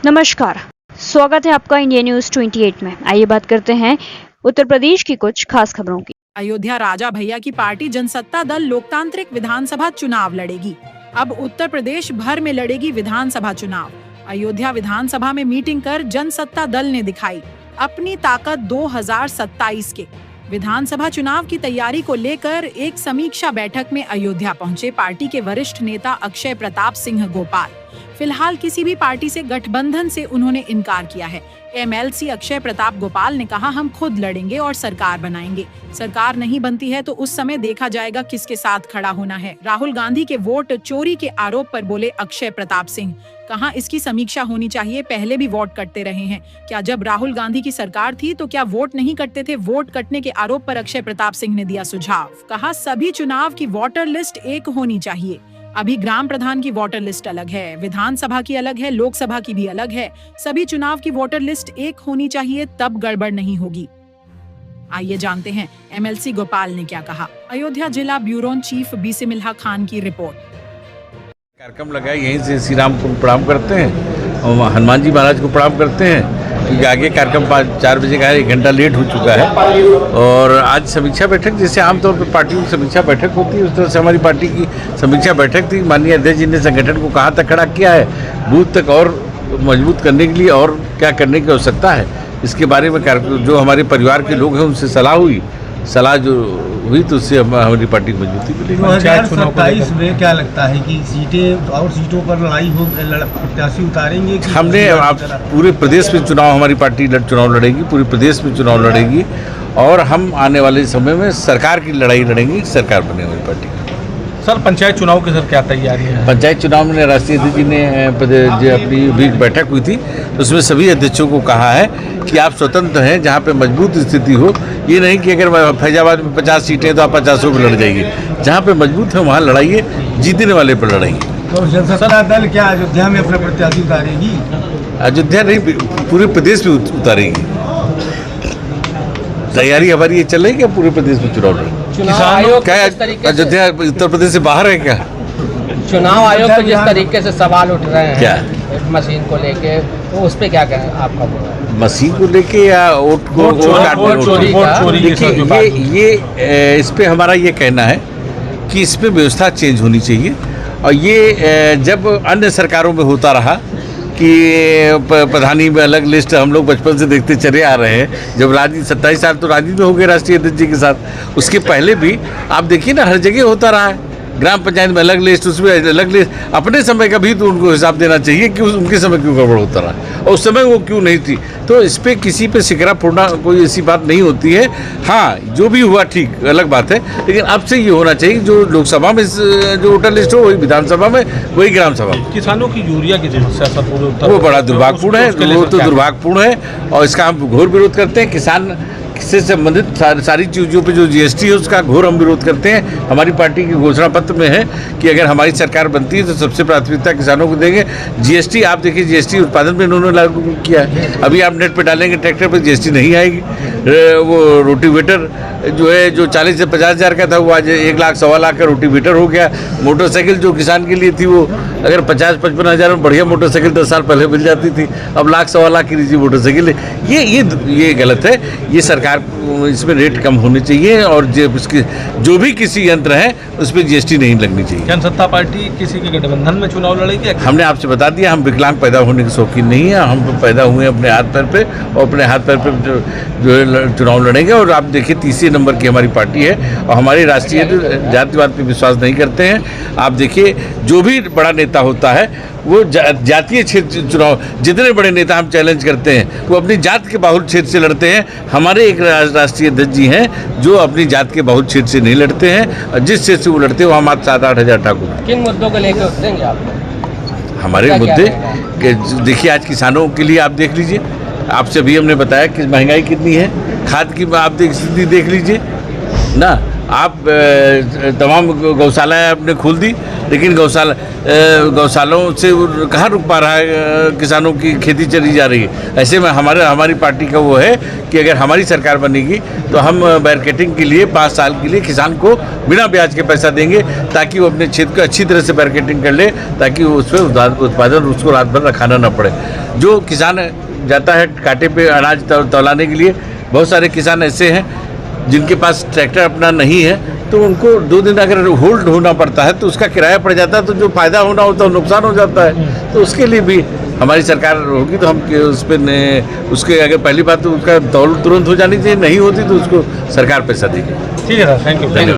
नमस्कार, स्वागत है आपका इंडिया न्यूज 28 में। आइए बात करते हैं उत्तर प्रदेश की कुछ खास खबरों की। अयोध्या राजा भैया की पार्टी जनसत्ता दल लोकतांत्रिक विधानसभा चुनाव लड़ेगी। अब उत्तर प्रदेश भर में लड़ेगी विधानसभा चुनाव। अयोध्या विधानसभा में मीटिंग कर जनसत्ता दल ने दिखाई अपनी ताकत 2027 के। विधानसभा चुनाव की तैयारी को लेकर एक समीक्षा बैठक में अयोध्या पहुंचे पार्टी के वरिष्ठ नेता अक्षय प्रताप सिंह गोपाल। फिलहाल किसी भी पार्टी से गठबंधन से उन्होंने इनकार किया है। एमएलसी अक्षय प्रताप गोपाल ने कहा, हम खुद लड़ेंगे और सरकार बनाएंगे। सरकार नहीं बनती है तो उस समय देखा जाएगा किसके साथ खड़ा होना है। राहुल गांधी के वोट चोरी के आरोप पर बोले अक्षय प्रताप सिंह। कहा, इसकी समीक्षा होनी चाहिए। पहले भी वोट कटते रहे हैं। क्या जब राहुल गांधी की सरकार थी तो क्या वोट नहीं कटते थे? वोट कटने के आरोप पर अक्षय प्रताप सिंह ने दिया सुझाव। कहा, सभी चुनाव की वोटर लिस्ट एक होनी चाहिए। अभी ग्राम प्रधान की वोटर लिस्ट अलग है, विधानसभा की अलग है, लोकसभा की भी अलग है। सभी चुनाव की वोटर लिस्ट एक होनी चाहिए, तब गड़बड़ नहीं होगी। आइए जानते हैं एमएलसी गोपाल ने क्या कहा। अयोध्या जिला ब्यूरो चीफ बिस्मिल्लाह खान की रिपोर्ट। कार्यक्रम लगा है, यहीं से श्री राम को प्रणाम करते हैं और हनुमान जी महाराज को प्रणाम करते हैं, क्योंकि आगे कार्यक्रम 4 बजे का है, 1 घंटा लेट हो चुका है। और आज समीक्षा बैठक, जैसे आमतौर पर पार्टी की समीक्षा बैठक होती है उस तरह से हमारी पार्टी की समीक्षा बैठक थी। माननीय अध्यक्ष जी ने संगठन को कहाँ तक खड़ा किया है, बूथ तक और मजबूत करने के लिए और क्या करने की आवश्यकता है, इसके बारे में जो हमारे परिवार के लोग हैं उनसे सलाह जो हुई तो उससे हमारी पार्टी की मजबूती मिलेगी। 2027 में क्या लगता है कि सीटों पर लड़ाई हो, प्रत्याशी उतारेंगे कि हमने पूरे प्रदेश में चुनाव, हमारी पार्टी चुनाव लड़ेगी, पूरे प्रदेश में चुनाव लड़ेगी और हम आने वाले समय में सरकार की लड़ाई लड़ेंगी, सरकार बने हमारी पार्टी। सर, पंचायत चुनाव की सर क्या तैयारी है? पंचायत चुनाव में राष्ट्रीय अध्यक्ष जी ने जो अपनी भी बैठक हुई थी उसमें सभी अध्यक्षों को कहा है कि आप स्वतंत्र हैं, जहाँ पे मजबूत स्थिति हो। ये नहीं कि अगर फैजाबाद में 50 सीटें तो आप 50 पर लड़ जाइए। जहाँ पे मजबूत है वहाँ लड़ाइए, जीतने वाले पर लड़ाइए। तो जनसत्ता दल क्या अयोध्या में अपना प्रत्याशी उतारेगी? अयोध्या नहीं, पूरे प्रदेश में उतारेगी। तैयारी हमारी ये चल रही है, पूरे प्रदेश में चुनाव लड़ेगी। चुनाव आयोग क्या अयोध्या उत्तर प्रदेश से बाहर है क्या? चुनाव आयोग पे जिस तरीके से सवाल उठ रहे हैं क्या मशीन को लेके, तो उस पे क्या कहें आपका? मशीन को लेके या वोट चोरी का? ये इस पे हमारा ये कहना है कि इस पे व्यवस्था चेंज होनी चाहिए। और ये जब अन्य सरकारों में होता रहा कि प्रधानी में अलग लिस्ट, हम लोग बचपन से देखते चले आ रहे हैं। जब राजनीति 27 साल तो राजनीति में हो गए राष्ट्रीय अध्यक्ष जी के साथ, उसके पहले भी आप देखिए ना, हर जगह होता रहा है। ग्राम पंचायत में अलग लिस्ट, उसमें अलग लिस्ट। अपने समय का भी तो उनको हिसाब देना चाहिए कि उनके समय क्यों गड़बड़ होता रहा और उस समय वो क्यों नहीं थी। तो इस पर किसी पे शिकरा फोड़ना कोई ऐसी बात नहीं होती है। हाँ, जो भी हुआ ठीक अलग बात है, लेकिन अब से ये होना चाहिए जो लोकसभा में जो वोटर लिस्ट हो वही विधानसभा में, वही ग्राम सभा में। किसानों की यूरिया की समस्या वो बड़ा दुर्भाग्यपूर्ण है, वो तो दुर्भाग्यपूर्ण है और इसका हम घोर विरोध करते हैं। किसान से संबंधित सारी चीज़ों पे जो जीएसटी है उसका घोर हम विरोध करते हैं। हमारी पार्टी की घोषणा पत्र में है कि अगर हमारी सरकार बनती है तो सबसे प्राथमिकता किसानों को देंगे। जीएसटी आप देखिए, जीएसटी उत्पादन पे इन्होंने लागू किया है। अभी आप नेट पे डालेंगे ट्रैक्टर पर जीएसटी नहीं आएगी। वो रोटीवेटर जो है, जो 40 से 50 हज़ार का था, वो आज 1 लाख 1.25 लाख का रोटीवेटर हो गया। मोटरसाइकिल जो किसान के लिए थी, वो अगर 50-55 हज़ार में बढ़िया मोटरसाइकिल 10 साल पहले मिल जाती थी, अब 1 लाख 1.25 लाख की निजी मोटरसाइकिल है। ये गलत है। ये सरकार इसमें रेट कम होने चाहिए और जो भी किसी यंत्र है उस पर जीएसटी नहीं लगनी चाहिए। जनसत्ता पार्टी किसी के गठबंधन में चुनाव लड़ेगी? हमने आपसे बता दिया, हम विकलांग पैदा होने के शौकीन नहीं है। हम पैदा हुए अपने हाथ पैर पे और अपने हाथ पैर पे जो है चुनाव लड़ेंगे। और आप देखिए, तीसरे नंबर की हमारी पार्टी है और हमारी राष्ट्रीय जातिवाद पे विश्वास नहीं करते हैं। आप देखिए, जो भी बड़ा नेता होता है वो जातीय क्षेत्र चुनाव, जितने बड़े नेता हम चैलेंज करते हैं वो अपनी जात के बाहुल क्षेत्र से लड़ते हैं। हमारे एक राष्ट्रीय अध्यक्ष जी हैं जो अपनी जात के बाहुल क्षेत्र से नहीं लड़ते हैं। जिस क्षेत्र से वो लड़ते हैं वहाँ मात्र 7-8 हज़ार ठाकुर। किन मुद्दों को लेकर उतरेंगे आप? हमारे मुद्दे देखिए, आज किसानों के लिए आप देख लीजिए, आपसे भी हमने बताया कि महंगाई कितनी है। खाद की आप स्थिति देख लीजिए ना, आप तमाम गौशालाएं आपने खोल दी, लेकिन गौशालों से कहाँ रुक पा रहा है, किसानों की खेती चली जा रही है। ऐसे में हमारी पार्टी का वो है कि अगर हमारी सरकार बनेगी तो हम बैरिकेडिंग के लिए 5 साल के लिए किसान को बिना ब्याज के पैसा देंगे, ताकि वो अपने क्षेत्र को अच्छी तरह से बैरिकेडिंग कर ले, ताकि उस पर उत्पादन उसको रात भर रखाना न पड़े। जो किसान जाता है कांटे पे अनाज तौलाने के लिए, बहुत सारे किसान ऐसे हैं जिनके पास ट्रैक्टर अपना नहीं है, तो उनको 2 दिन अगर होल्ड होना पड़ता है तो उसका किराया पड़ जाता है, तो जो फायदा होना होता है नुकसान हो जाता है। तो उसके लिए भी हमारी सरकार होगी तो हम उस पर उसके अगर पहली बात तो उसका तौल तुरंत हो जानी चाहिए, नहीं होती तो उसको सरकार पैसा देगी। ठीक है सर, थैंक यू।